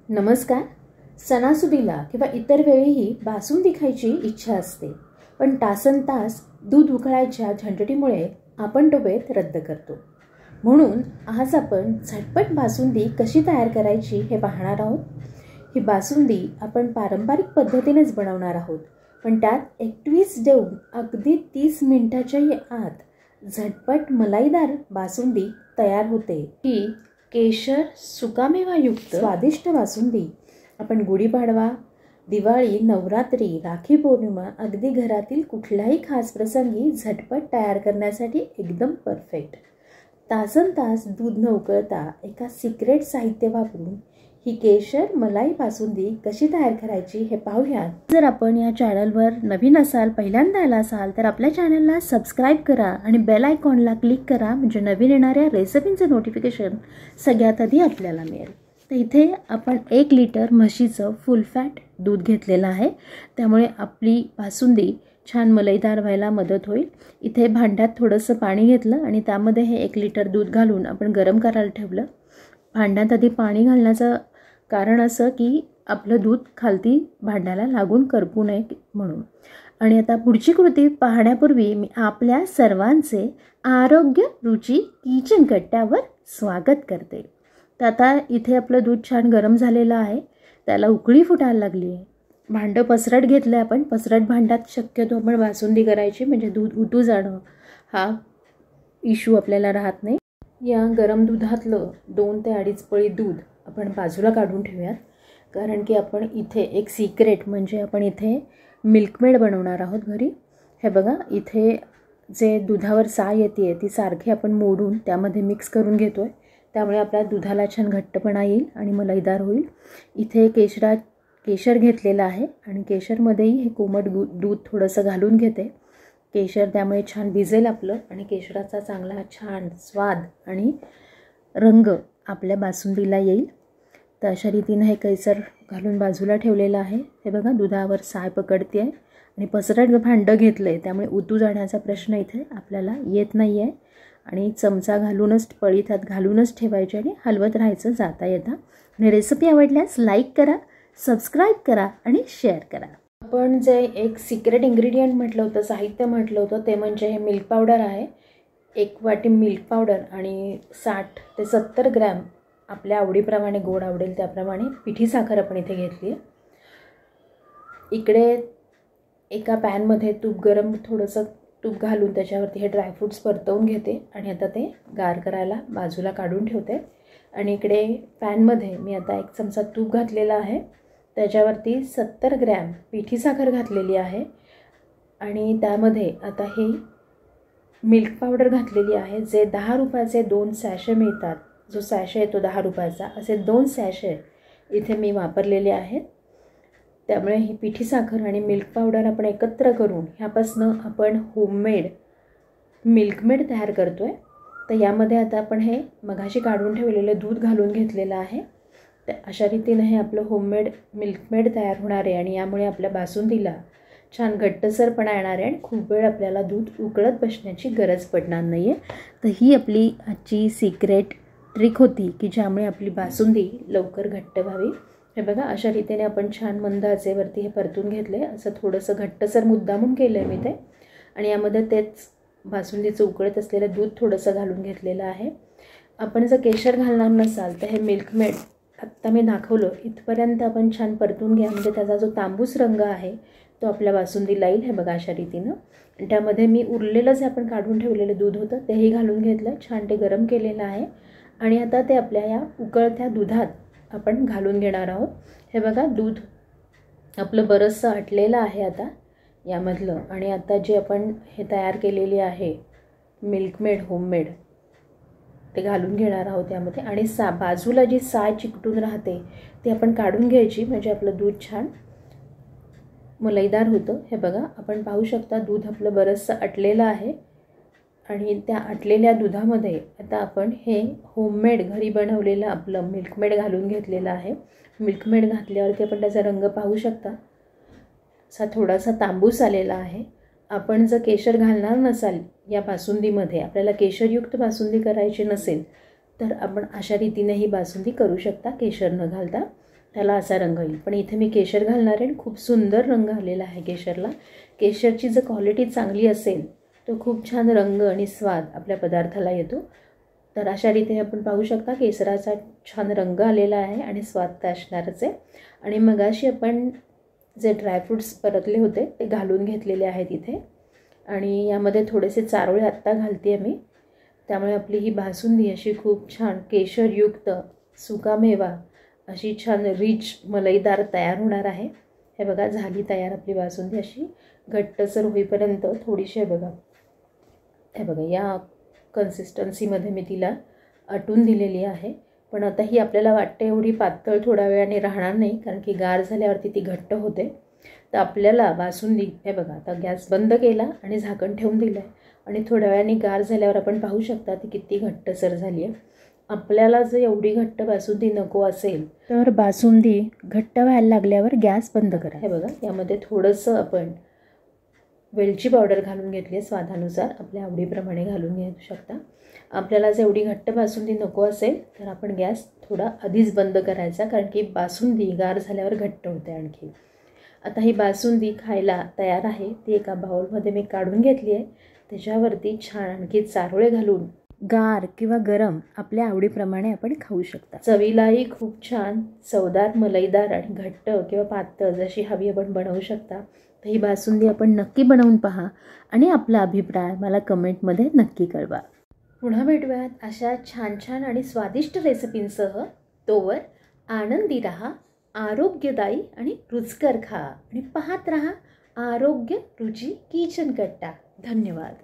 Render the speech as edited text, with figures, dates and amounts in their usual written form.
नमस्कार. सणासुदीला किंवा इतर वेळीही बासुंदी खायची इच्छा असते, पण तासनतास दूध उकळायच्या झंझटीमुळे आपण तो बेत रद्द करतो. म्हणून आज आपण झटपट बासुंदी कशी तयार करायची हे पाहणार आहोत. ही बासुंदी आपण पारंपरिक पद्धतीनेच बनवणार आहोत, पण त्यात एक ट्विस्ट देऊन अगदी 30 मिनिटाच्याही आत झटपट मलाईदार बासुंदी तयार होते. ही केशर सुकामेवायुक्त स्वादिष्ट बासुंदी आपण गुढीपाडवा, दिवाळी, नवरात्री, राखी पौर्णिमा अगदी घरातील कुठल्याही खास प्रसंगी झटपट तयार करण्यासाठी एकदम परफेक्ट. तासनतास दूध न उकळता एका सिक्रेट साहित्य वापरून ही केशर मलाई बासुंदी कशी तयार करायची हे पाहूया. जर आपण या चॅनलवर नवीन असाल, पहिल्यांदा आला असाल तर आपल्या चॅनलला सबस्क्राईब करा आणि बेल आयकॉनला क्लिक करा, म्हणजे नवीन येणाऱ्या रेसिपींचं नोटिफिकेशन सगळ्यात आधी आपल्याला मिळेल. तर इथे आपण 1 लिटर म्हशीचं फुल फॅट दूध घेतलेलं आहे, त्यामुळे आपली बासुंदी छान मलईदार व्हायला मदत होईल. इथे भांड्यात थोडंसं पाणी घेतलं आणि त्यामध्ये हे 1 लिटर दूध घालून आपण गरम करायला ठेवलं. भांड्यात आधी पाणी घालण्याचं कारण असं की आपलं दूध खालती भांड्याला लागून करपू नये म्हणून. आणि आता पुढची कृती पाहण्यापूर्वी मी आपल्या सर्वांचे आरोग्य रुची किचन कट्ट्यावर स्वागत करते. तर आता इथे आपलं दूध छान गरम झालेलं आहे, त्याला उकळी फुटायला लागली आहे. भांडं पसरट घेतलं आहे आपण. पसरट भांड्यात शक्यतो आपण बासुंदी करायची, म्हणजे दूध उतू जाणं हा इश्यू आपल्याला राहत नाही. या गरम दुधातलं 2 ते 2.5 पळी दूध आपण बाजूला काढून ठेवूयात, कारण की आपण इथे एक सिक्रेट म्हणजे आपण इथे मिल्कमेड बनवणार आहोत घरी. हे बघा, इथे जे दुधावर साय येते ती सारखी आपण मोडून त्यामध्ये मिक्स करून घेतो आहे, त्यामुळे आपल्या दुधाला छान घट्टपणा येईल आणि मलईदार होईल. इथे केशर घेतलेलं आहे आणि केशरमध्येही हे कोमट दूध थोडंसं घालून घेते. केशर त्यामुळे छान भिजेल आपलं आणि केशराचा चांगला छान स्वाद आणि रंग आपल्या बासुंदीला येईल. तर अशा रीतीनं हे केशर घालून बाजूला ठेवलेलं आहे. हे बघा, दुधावर साय पकडते आहे आणि पसरट भांडं घेतलं आहे, त्यामुळे उतू जाण्याचा प्रश्न इथे आपल्याला येत नाही आहे. आणि चमचा घालूनच पळी त्यात घालूनच ठेवायची आणि हलवत राहायचं जाता येता. आणि रेसिपी आवडल्यास लाईक करा, सबस्क्राईब करा आणि शेअर करा. आपण जे एक सिक्रेट इन्ग्रेडियंट म्हटलं होतं, साहित्य म्हटलं होतं, ते म्हणजे हे मिल्क पावडर आहे. 1 वाटी मिल्क पावडर आणि 60 ते 70 ग्रॅम आपल्या आवडीप्रमाणे, गोड आवडेल त्याप्रमाणे पिठी साखर आपण इथे घेतली आहे. इकडे एका पॅनमध्ये थोडंसं तूप घालून त्याच्यावरती हे ड्रायफ्रूट्स परतवून घेते आणि आता ते गार करायला बाजूला काढून ठेवते. आणि इकडे पॅनमध्ये मी आता 1 चमचा तूप घातलेला आहे, त्याच्यावरती 70 ग्रॅम पिठी साखर घातलेली आहे आणि त्यामध्ये आता हे मिल्क पावडर घातलेली आहे. जे 10 रुपयाचे 2 सॅशे मिळतात, जो सॅशे येतो 10 रुपयाचा, असे 2 सॅशे इथे मी वापरलेले आहेत. त्यामुळे ही पिठी साखर आणि मिल्क पावडर आपण एकत्र करून ह्यापासून आपण होममेड मिल्कमेड तयार करतो आहे. तर यामध्ये आता आपण हे मघाशी काढून ठेवलेलं दूध घालून घेतलेलं आहे. तर अशा रीतीनं हे आपलं होममेड मिल्कमेड तयार होणार आहे आणि यामुळे आपल्या बासुंदीला छान घट्टसरपणा येणार आहे आणि खूप वेळ आपल्याला दूध उकळत बसण्याची गरज पडणार नाही आहे. तर ही आपली आजची सिक्रेट ट्रिक होती की ज्यामुळे आपली बासुंदी लवकर घट्ट व्हावी. हे बघा, अशा रीतीने आपण छान मंद आचेवरती हे परतून घेतले. असं थोडंसं घट्टसर मुद्दामून केलं आहे मी ते. आणि यामध्ये तेच बासुंदीचं उकळत असलेलं दूध थोडंसं घालून घेतलेलं आहे. आपण जर केशर घालणार नसाल तर हे मिल्कमेड आत्ता मी दाखवलं इथपर्यंत आपण छान परतून घ्या, म्हणजे त्याचा जो तांबूस रंग आहे तो आपल्या बासुंदीला येईल. हे बघा, अशा रीतीनं. आणि त्यामध्ये मी उरलेलं जे आपण काढून ठेवलेलं दूध होतं तेही घालून घेतलं, छान ते गरम केलेलं आहे. आणि आता ते आपल्या या उकळत्या दुधात आपण घालून घेणार आहोत. हे बघा, दूध आपलं बरंचसं आटलेलं आहे आता यामधलं. आणि आता जे आपण हे तयार केलेली आहे मिल्कमेड होममेड ते घालून घेणार आहोत यामध्ये. आणि बाजूला जी साय चिकटून राहते ती आपण काढून घ्यायची, म्हणजे आपलं दूध छान मलईदार होतं. हे बघा, आपण पाहू शकता दूध आपलं बरंचसं आटलेलं आहे आणि त्या आटलेल्या दुधामध्ये आता आपण हे होममेड घरी बनवलेलं आपलं मिल्कमेड घालून घेतलेलं आहे. मिल्कमेड घातल्यावरती आपण त्याचा रंग पाहू शकता, असा थोडासा तांबूस आलेला आहे. आपण जर केशर घालणार नसाल या बासुंदीमध्ये, आपल्याला केशरयुक्त बासुंदी करायची नसेल तर आपण अशा रीतीने ही बासुंदी करू शकता केशर न घालता. त्याला असा रंग येईल. पण इथे मी केशर घालणार आहे. खूप सुंदर रंग आलेला आहे केशरला. केशरची जर क्वालिटी चांगली असेल तो खूप छान रंग आणि स्वाद आपल्या पदार्थाला येतो. तर अशा रीतीने आपण पाहू शकता केसराचा छान रंग आलेला आहे आणि स्वाद तर असणारच आहे. आणि मगाशी आपण जे ड्रायफ्रूट्स परतले होते ते घालून घेतलेले आहेत इथे. आणि यामध्ये थोडेसे चारोळे आत्ता घालते आहे मी. त्यामुळे आपली ही बासुंदी अशी खूप छान केशरयुक्त सुकामेवा अशी छान रिच मलईदार तयार होणार आहे. हे बघा झाली तयार आपली बासुंदी. अशी घट्टसर होईपर्यंत थोडीशी बघा, हे बघा या कन्सिस्टन्सीमध्ये मी तिला आटून दिलेली आहे. पण आता ही आपल्याला वाटते एवढी पातळ थोड्या वेळाने राहणार नाही, कारण की गार झाल्यावरती ती घट्ट होते. तर आपल्याला बासुंदी, हे बघा आता गॅस बंद केला आणि झाकण ठेवून दिलं आहे आणि थोड्या वेळाने गार झाल्यावर आपण पाहू शकता ती किती घट्टसर झाली आहे. आपल्याला जर एवढी घट्ट बासुंदी नको असेल तर बासुंदी घट्ट व्हायला लागल्यावर गॅस बंद करा. हे बघा यामध्ये थोडंसं आपण वेलची पावडर घालून घेतली आहे, स्वादानुसार आपल्या आवडीप्रमाणे घालून घेऊ शकता. आपल्याला जर एवढी घट्ट बासुंदी नको असेल तर आपण गॅस थोडा आधीच बंद करायचा, कारण की बासुंदी गार झाल्यावर घट्ट होते आणखी. आता ही बासुंदी खायला तयार आहे. ती एका बाउलमध्ये मी काढून घेतली आहे. त्याच्यावरती छान आणखी चारोळे घालून गार किंवा गरम आपल्या आवडीप्रमाणे आपण खाऊ शकता. चवीलाही खूप छान चवदार मलईदार आणि घट्ट किंवा पातळ जशी हवी आपण बनवू शकता. तर ही बासुंदी आपण नक्की बनवून पहा आणि आपला अभिप्राय मला कमेंटमध्ये नक्की कळवा. पुन्हा भेटूयात अशा छान छान आणि स्वादिष्ट रेसिपींसह. तोवर आनंदी रहा, आरोग्यदायी आणि रुचकर खा आणि पाहत रहा आरोग्य रुची किचन कट्टा. धन्यवाद.